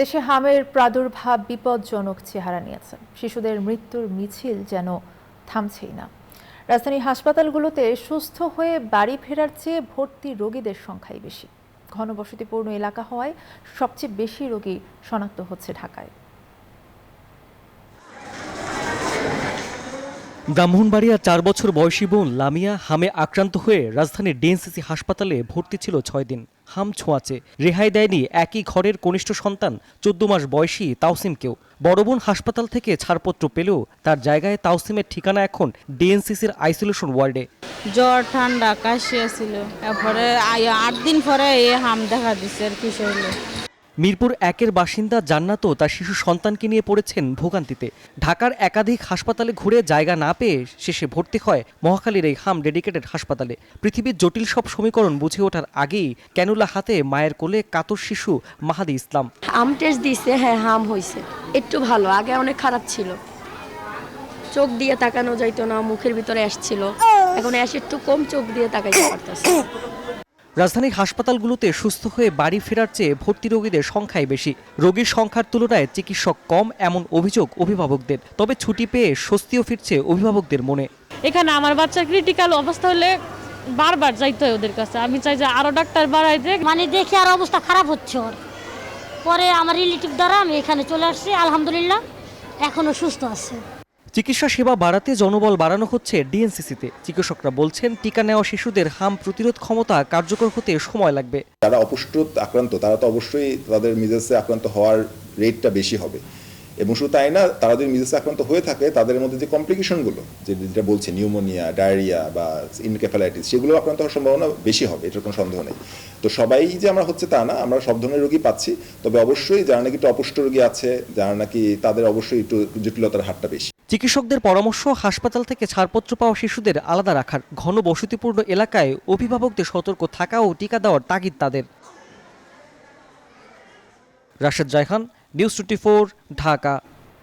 দেশে হামের প্রাদুর্ভাব বিপজ্জনক চেহারা নিয়েছে। শিশুদের মৃত্যুর মিছিল যেন থামছেই না। রাজধানীর হাসপাতালগুলোতে সুস্থ হয়ে বাড়ি ফেরার চেয়ে ভর্তি রোগীদের সংখ্যাই বেশি। ঘনবসতিপূর্ণ এলাকা হওয়ায় সবচেয়ে বেশি রোগী শনাক্ত হচ্ছে ঢাকায়। ব্রাহ্মণবাড়িয়া ৪ বছর বয়সী বোন লামিয়া হামে আক্রান্ত হয়ে রাজধানীর ডিএনসিসি হাসপাতালে ভর্তি ছিল ৬ দিন। হাম ছোঁয়াচে রেহাই দেয়নি একই ঘরের কনিষ্ঠ সন্তান ১৪ মাস বয়সী তাওসিমকেও। বড় বোন হাসপাতাল থেকে ছাড়পত্র পেলেও তার জায়গায় তাওসিমের ঠিকানা এখন ডিএনসিসির আইসোলেশন ওয়ার্ডে। জ্বর ঠান্ডা কাশি ছিল, এরপরে ৮ দিন পরে এই হাম দেখা দিচ্ছে আর কিছু হলো। মিরপুর ১-এর বাসিন্দা জান্নাতও তার শিশু সন্তানকে নিয়ে পড়েছেন ভোগান্তিতে। ঢাকার একাধিক হাসপাতালে ঘুরে জায়গা না পেয়ে শেষে ভর্তি হয় মহাখালীর এই হাম ডেডিকেটেড হাসপাতালে। পৃথিবীর জটিল সব সমীকরণ বুঝে ওঠার আগেই ক্যানুলা হাতে মায়ের কোলে কাতর শিশু মাহাদি ইসলাম। হাম টেস্ট দিছে, হ্যাঁ হাম হয়েছে, একটু ভালো, আগে অনেক খারাপ ছিল, চোখ দিয়ে তাকানো যাইতো না, মুখের ভিতরে আসছিল, এখন এসে একটু কম, চোখ দিয়ে তাকাইতে পারতেছে। রাজধানীর হাসপাতালগুলোতে সুস্থ হয়ে বাড়ি ফেরার চেয়ে ভর্তি রোগীদের সংখ্যাই বেশি। রোগীর সংখ্যার তুলনায় চিকিৎসক কম এমন অভিযোগ অভিভাবকদের। তবে ছুটি পেয়ে স্বস্তিও ফিরছে অভিভাবকদের মনে। এখানে আমার বাচ্চার ক্রিটিক্যাল অবস্থা হলে বারবার যাইতে হয় ওদের কাছে। আমি চাই যে আরো ডাক্তার বাড়াই দেখ। মানে দেখে আর অবস্থা খারাপ হচ্ছে ওর। পরে আমার রিলেটিভ দ্বারা আমি এখানে চলে আসছি, আলহামদুলিল্লাহ এখনো সুস্থ আছে। চিকিৎসা সেবা বাড়াতে জনবল বাড়ানো হচ্ছে ডিএনসিসিতে। চিকিৎসকরা বলছেন টিকা নেওয়া শিশুদের হাম প্রতিরোধ ক্ষমতা কার্যকর হতে সময় লাগবে। যারা অপুষ্ট আক্রান্ত তারা তো অবশ্যই তাদের মিজেলসে আক্রান্ত হওয়ার রেটটা বেশি হবে, এবং শুধু তাই না, তারা যদি মিজেলসে আক্রান্ত হয়ে থাকে তাদের মধ্যে যে কমপ্লিকেশনগুলো যেটা বলছে নিউমোনিয়া, ডায়রিয়া বা এনকেফালাইটিস, সেগুলো আক্রান্ত হওয়ার সম্ভাবনা বেশি হবে, এটার কোনো সন্দেহ নেই। তো সবাই যে আমরা হচ্ছে তা না, আমরা সব ধরনের রোগী পাচ্ছি, তবে অবশ্যই যারা নাকি একটু অপুষ্ট রোগী আছে, যারা নাকি তাদের অবশ্যই একটু জটিলতার হারটা বেশি। চিকিৎসকদের পরামর্শ হাসপাতাল থেকে ছাড়পত্র পাওয়া শিশুদের আলাদা রাখার। ঘন বসতিপূর্ণ এলাকায় অভিভাবকদের সতর্ক থাকা ও টিকা দেওয়ার তাগিদ তাদের। রাশেদ জায়খান, নিউজ 24, ঢাকা।